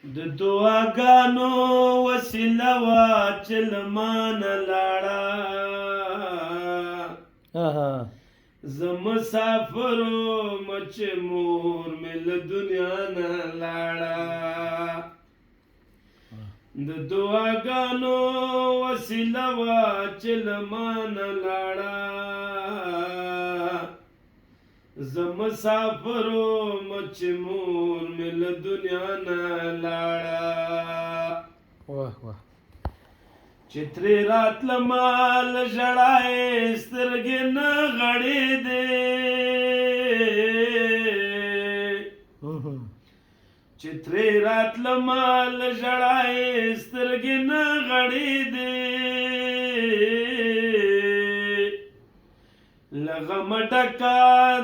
د دعاګانو وسیله وه چې له مانه لاړه زه مسافر وم چې مور مې له دنیا نه لاړه د دعاګانو وسیله وه چې له مانه لاړه زه مسافر وم چې مور مې له دنیا نه لاړه چې ترې راتلمه له ژړا یې سترګې نه غړېدې چې ترې راتلمه له ژړا یې سترګې نه غړېدې له غمه ډکه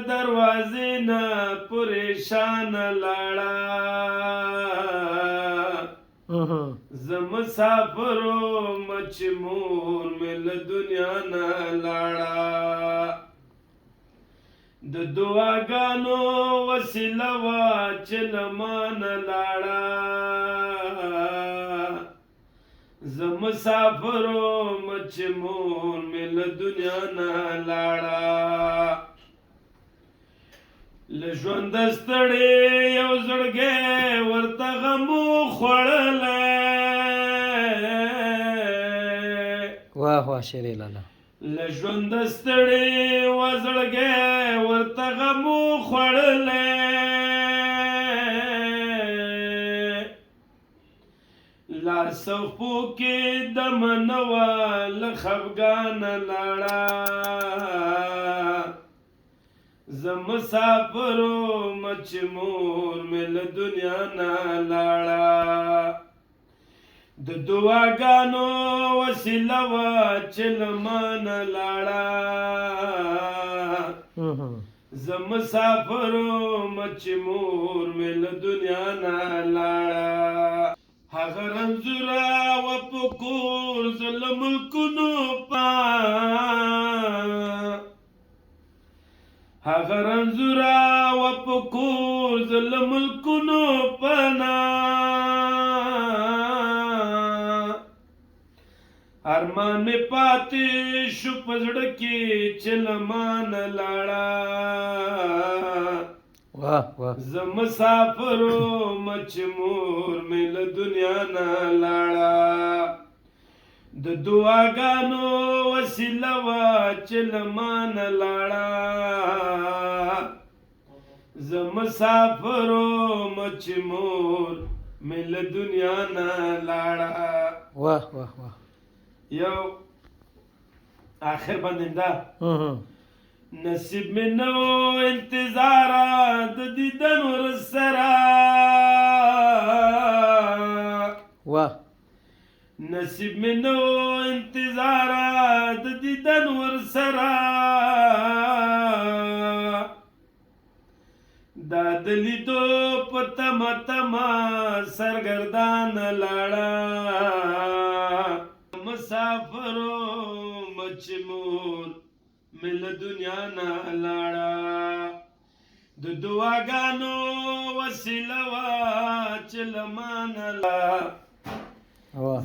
دروازې نه پریشانه لاړه زه مسافر وم چې مور مې له دنیا نه لاړه د دعاګانو وسیله وه چې له مانه لاړه زه مسافر وم چې مور مې له دنیا نه لاړه له ژونده ستړی یو زړګی ورته غم خوړلی له ژونده ستړی و زړګی ورته غم خوړلی لاس او پښو کې دمه نه وه له خفګانه لاړه زه مسافر وم چې مور مې له دنیا نه لاړه د دعاګانو وسیله وه چې له مانه لاړه زه مسافر وم چې مور مې له دنیا نه لاړه هغه رنځوره وه په کور زه له ملکونو هغه رنځوره وه په کور زه له ملکونو پناه ارمان مې پاتې شو په زړه کې چې له مانه لاړه زه مسافر وم چې مور مې له دنیا نه لاړه د دعاګانو وسیله وه چې له مانه لاړه زه مسافر وم چې مور مې له دنیا نه لاړه یو آخر بندنده نصیب مې نه و انتظاره د دیدن ورسره نصیب مې نه و انتظاره د دیدن ورسره دا د لیدو په تمه تمه سرګردانه لاړه مسافر وم چې مور مې له دنیا نه لاړه د دعاګانو وسیله وه چې له مانه لاړه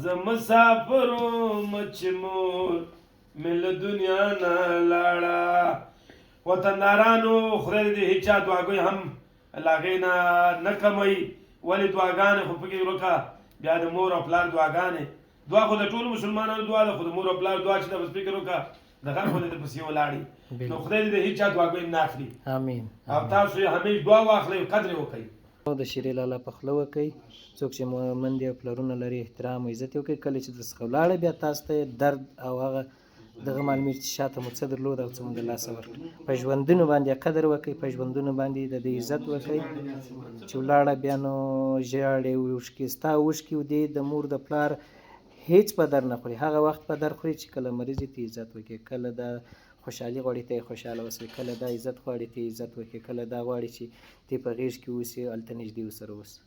زه مسافر وم چې مور مې له دنیا نه لاړه وطندارانو خدای دې هیچا دعاګوی هم له هغې نه کموي ولې دعاګانې خو پکې وکړه بیا د مور او پلار دعاګانې دعا خو د ټولو مسلمانانو دعا ده خو د مور او پلار دعا چې ده بس فکر وکړه د غر خو دې پسې ولاړې نو خدای دې د هیچا دعاګوی نه اخلي او تاسو یې همیش دعا واخلئ او قدر یې وکئ د شیرې لالا پخله وکئ څوک چې میندې او پلرونه لري احترام او عزت یې وکئ کله چې درڅخه ولاړه بیا تاسو ته درد او هغه دغه معلومېږي چې شاته مو څه درلود او څه مو د لاسه ورکړه په ژوندونو باندې قدر وکئ په ژوندونو باندې د دې عزت وکئ چې ولاړه بیا نو ژاړې اوښکې ستا اوښکې دې د مور د پلار هیڅ په در نه خوري هغه وخت په در خوري چې کله مریض ته عزت وکړي کله د خوشحالي غواړي ته یې خوشحاله اوسئ کله دا عزت غواړي ته عزت وکړي کله دا غواړي چې ته په غېږ کې اوسې هلته نږدې ورسره اوسه